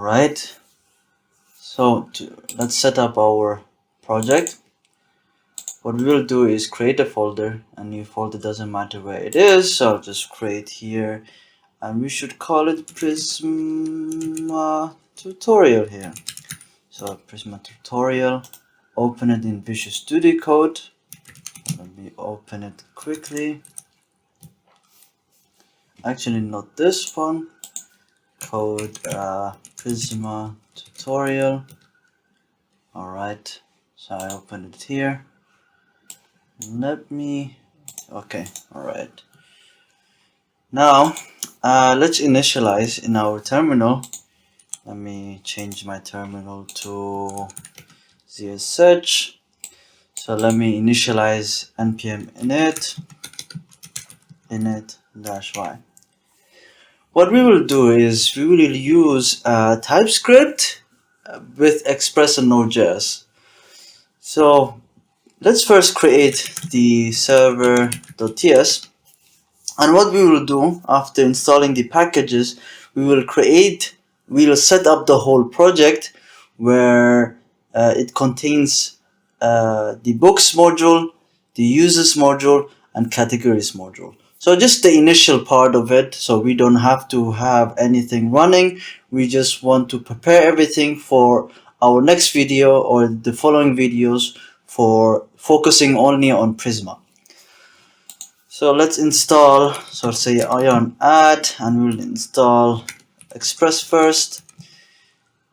Right, so let's set up our project. What we will do is create a folder, a new folder, doesn't matter where it is, so I'll just create here, and we should call it Prisma tutorial here. So Prisma tutorial, open it in Visual Studio Code. Let me open it quickly. Actually, not this one. Code Prisma tutorial. Alright, so I open it here. Okay, alright. Now, let's initialize in our terminal. Let me change my terminal to ZSH. So let me initialize npm init-y. What we will do is we will use TypeScript with Express and Node.js. So let's first create the server.ts, and what we will do after installing the packages, we will set up the whole project where it contains the books module, the users module, and categories module. So just the initial part of it, so we don't have to have anything running. We just want to prepare everything for our next video or the following videos for focusing only on Prisma. So let's install, so say ion add, and we'll install Express first,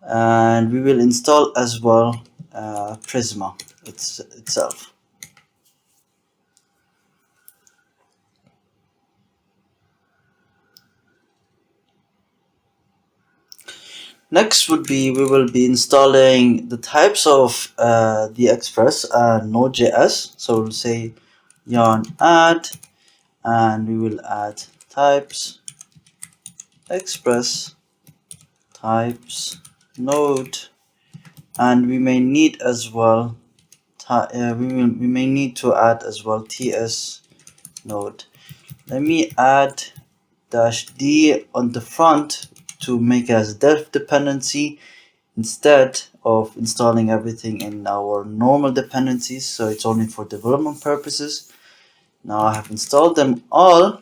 and we will install as well Prisma itself. Next would be we will be installing the types of the Express and Node.js. So we'll say yarn add, and we will add types Express, types Node, and we may need as well we may need to add as well ts node. Let me add -d on the front to make as def dependency instead of installing everything in our normal dependencies, so it's only for development purposes. Now I have installed them all.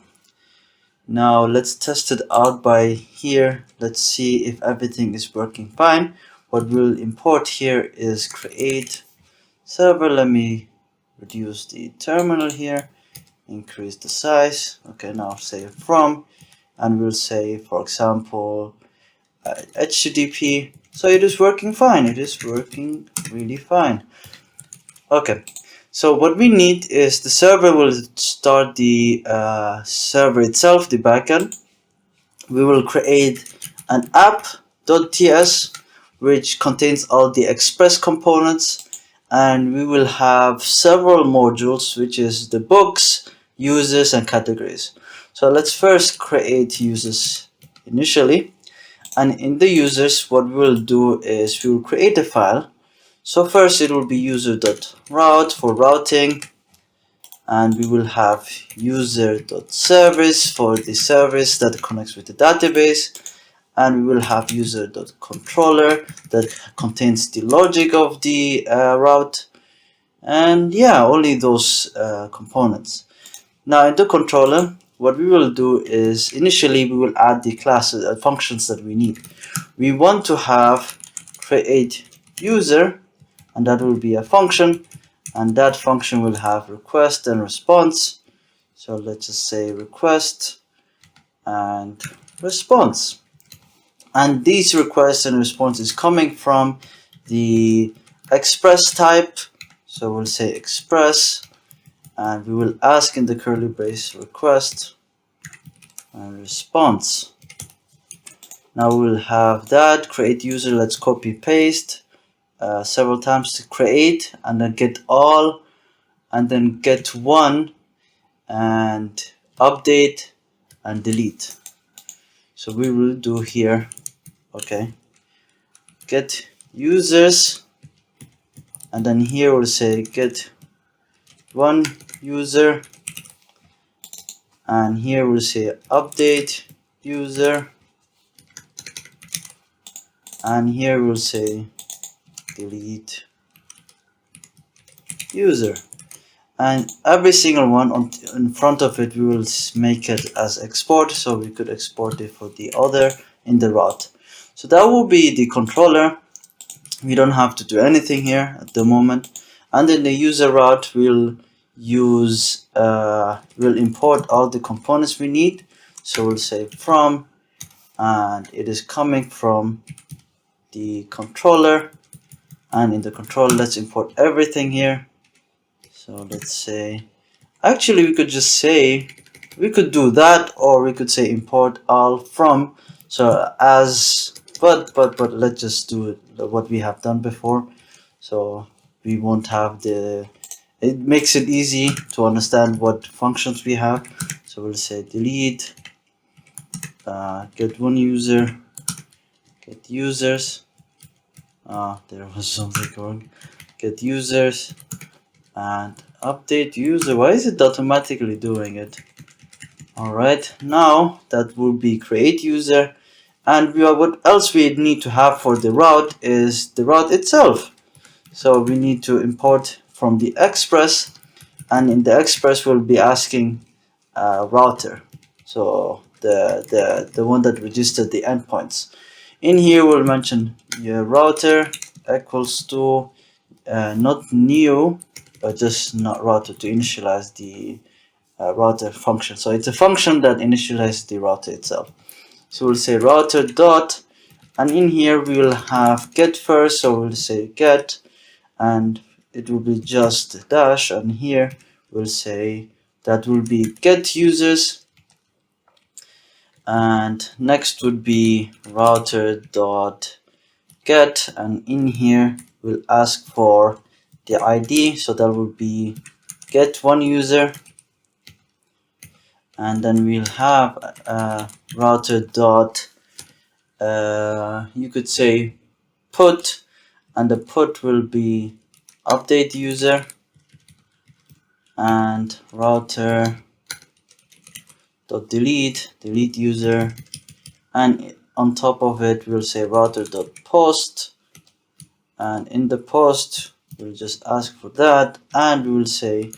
Now let's test it out by here. Let's see if everything is working fine. What we'll import here is create server. Let me reduce the terminal here, increase the size. Okay, now say from, and we'll say, for example, HTTP. So it is working fine. It is working really fine. Okay, so what we need is the server will start the server itself, the backend. We will create an app.ts which contains all the Express components, and we will have several modules, which is the books, users, and categories. So let's first create users initially, and in the users what we will do is we will create a file. So first it will be user.route for routing, and we will have user.service for the service that connects with the database, and we will have user.controller that contains the logic of the route, and yeah, only those components. Now in the controller, what we will do is initially we will add the classes functions that we need. We want to have create user, and that will be a function, and that function will have request and response. So let's just say request and response, and these requests and response is coming from the Express type. So we'll say Express, and we will ask in the curly brace request and response. Now we'll have that create user. Let's copy paste several times to create, and then get all, and then get one, and update and delete. So we will do here, okay, get users, and then here we'll say get one user, and here we'll say update user, and here we'll say delete user, and every single one in front of it we will make it as export, so we could export it for the other in the route. So that will be the controller. We don't have to do anything here at the moment. And in the user route we'll use we'll import all the components we need. So we'll say from, and it is coming from the controller, and in the controller let's import everything here. So let's say, actually we could just say, we could do that, or we could say import all from. So as but let's just do it what we have done before, so we won't have the, it makes it easy to understand what functions we have. So we'll say delete get one user, get users, there was something wrong, get users, and update user. Why is it automatically doing it? Alright, now that will be create user, and what else we need to have for the route is the route itself. So we need to import from the express, and in the express we'll be asking router, so the one that registered the endpoints. In here we'll mention your router equals to not new, but just not router, to initialize the router function. So it's a function that initializes the router itself. So we'll say router dot, and in here we will have get first, so we'll say get, and it will be just dash, and here we'll say that will be get users, and next would be router dot get, and in here we'll ask for the ID, so that will be get one user, and then we'll have router dot you could say put, and the put will be update user, and router dot delete user, and on top of it we'll say router dot post, and in the post we'll just ask for that, and we will say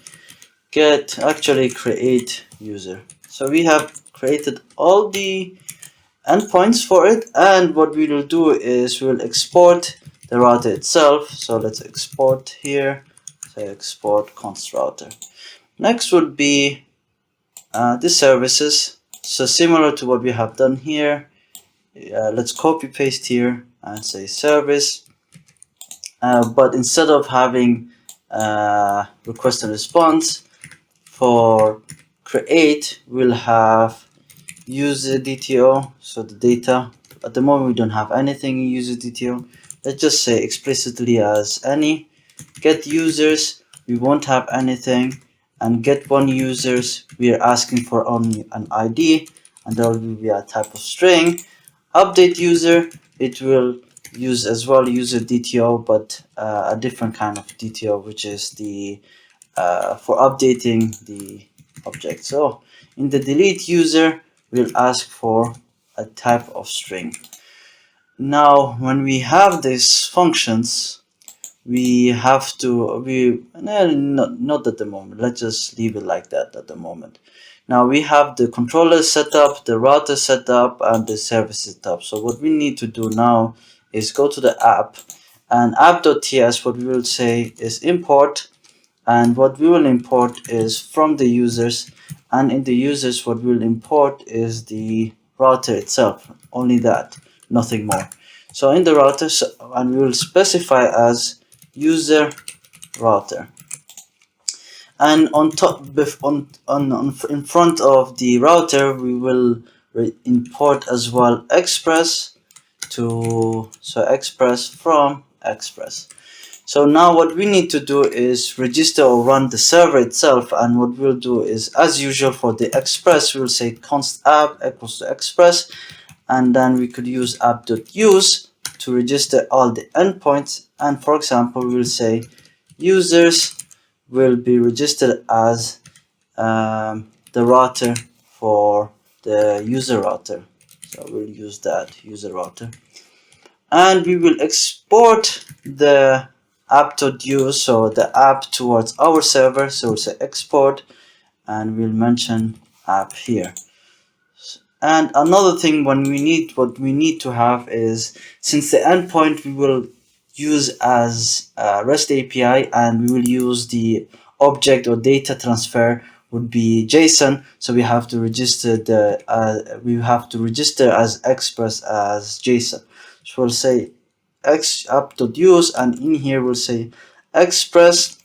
get, actually create user. So we have created all the endpoints for it, and what we will do is we'll export the router itself. So let's export here, say export const router. Next would be the services. So similar to what we have done here, let's copy paste here and say service, but instead of having request and response, for create we'll have user DTO, so the data. At the moment we don't have anything in user DTO. Let's just say explicitly as any. Get users, we won't have anything, and get one users we are asking for only an ID, and that will be a type of string. Update user, it will use as well user DTO, but a different kind of DTO, which is the for updating the object. So in the delete user we'll ask for a type of string. Now when we have these functions, we have to not at the moment, let's just leave it like that at the moment. Now we have the controller set up, the router set up, and the service set up. So what we need to do now is go to the app, and app.ts, what we will say is import, and what we will import is from the users, and in the users what we'll import is the router itself, only that, nothing more. So in the router, and we will specify as user router, and on top in front of the router we will import as well express to, so express from express. So now what we need to do is register or run the server itself, and what we'll do is, as usual for the express, we'll say const app equals to express, and then we could use app.use to register all the endpoints, and for example we'll say users will be registered as the router for the user router, so we'll use that user router. and we will export the app.use, so the app towards our server. So we'll say export, and we'll mention app here. And another thing, what we need to have is, since the endpoint we will use as REST API, and we will use the object or data transfer would be JSON, so we have to register as express as JSON. So we'll say app.use, and in here we'll say express,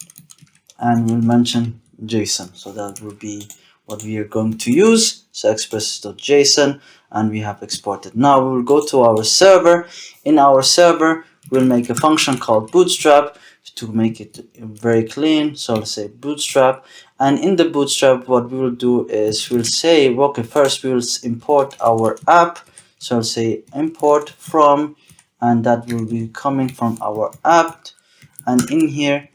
and we'll mention JSON. So that will be what we are going to use. So express.json, and we have exported. Now we will go to our server. In our server, we'll make a function called bootstrap to make it very clean. So let's say bootstrap, and in the bootstrap, what we will do is we'll say, okay, first we will import our app. So I'll say import from, and that will be coming from our app, and in here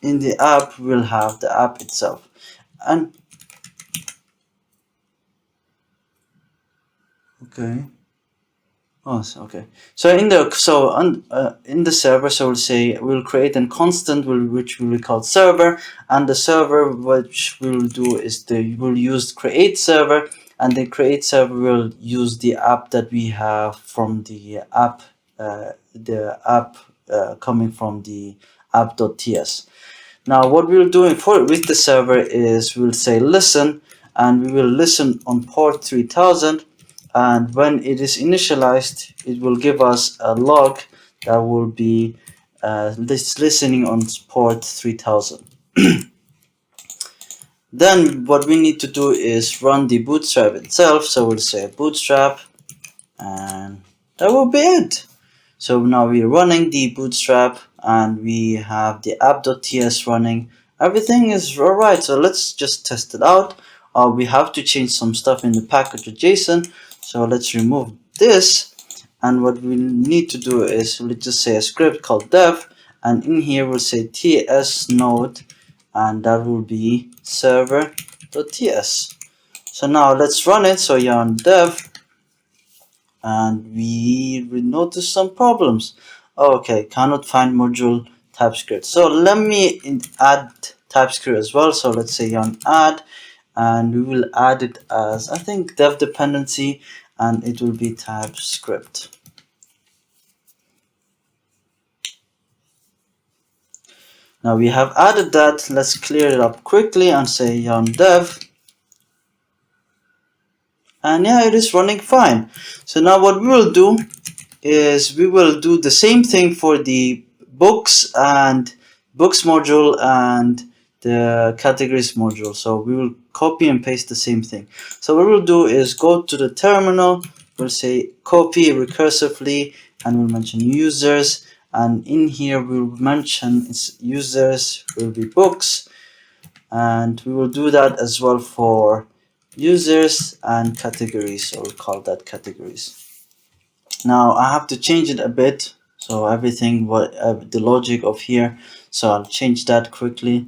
in the app we'll have the app itself. And okay, oh, so, okay, so in the server, so we'll say we'll create a constant which will be called server, and the server which we'll do is we'll use create server, and the create server will use the app that we have from the app, coming from the app.ts. Now what we'll do with the server is we'll say listen, and we will listen on port 3000, and when it is initialized it will give us a log that will be listening on port 3000. Then what we need to do is run the bootstrap itself, so we'll say bootstrap, and that will be it. So now we're running the bootstrap, and we have the app.ts running. Everything is alright, so let's just test it out. We have to change some stuff in the package.json, so let's remove this. And what we need to do is we'll just say a script called dev, and in here we'll say ts node, and that will be server.ts. So now let's run it. So yarn dev, and we will notice some problems. Okay, cannot find module TypeScript. So let me add TypeScript as well. So let's say yarn add, and we will add it as, I think, dev dependency, and it will be TypeScript. Now we have added that. Let's clear it up quickly and say yarn dev, and yeah, it is running fine. So now what we will do is we will do the same thing for the books module and the categories module. So we will copy and paste the same thing. So what we'll do is go to the terminal, we'll say copy recursively, and we'll mention users, and in here we'll mention users will be books, and we will do that as well for users and categories, so we'll call that categories. Now I have to change it a bit, so everything what the logic of here, so I'll change that quickly.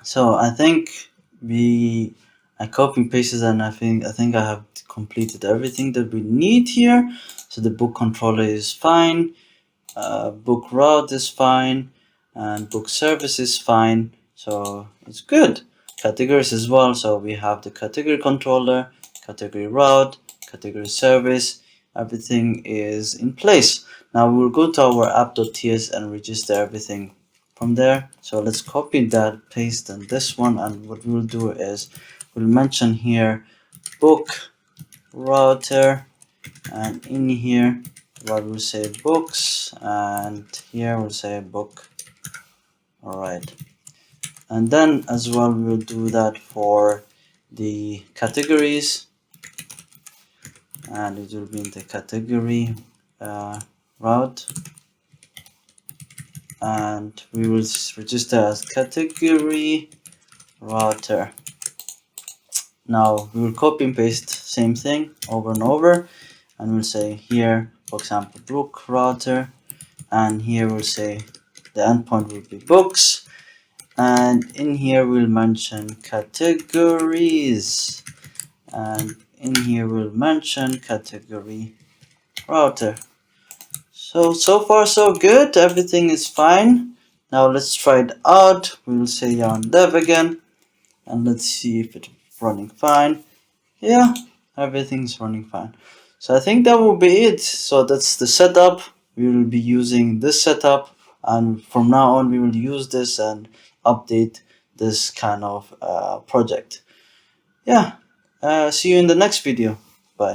So I think I copy and pasted, and I think I have completed everything that we need here. So the book controller is fine, book route is fine, and book service is fine, so it's good. Categories as well, so we have the category controller, category route, category service, everything is in place. Now we'll go to our app.ts and register everything from there. So let's copy that, paste on this one, and what we'll do is we'll mention here book router, and in here what we'll say books, and here we'll say book. All right, and then as well we'll do that for the categories, and it will be in the category route, and we will register as category router. Now we will copy and paste same thing over and over, and we'll say here, for example, book router, and here we'll say the endpoint will be books, and in here we'll mention categories, and in here we'll mention category router. So far so good, everything is fine. Now let's try it out. We'll say yarn dev again, and let's see if it's running fine. Yeah, everything's running fine. So I think that will be it. So that's the setup. We will be using this setup, and from now on we will use this and update this kind of project. Yeah, see you in the next video.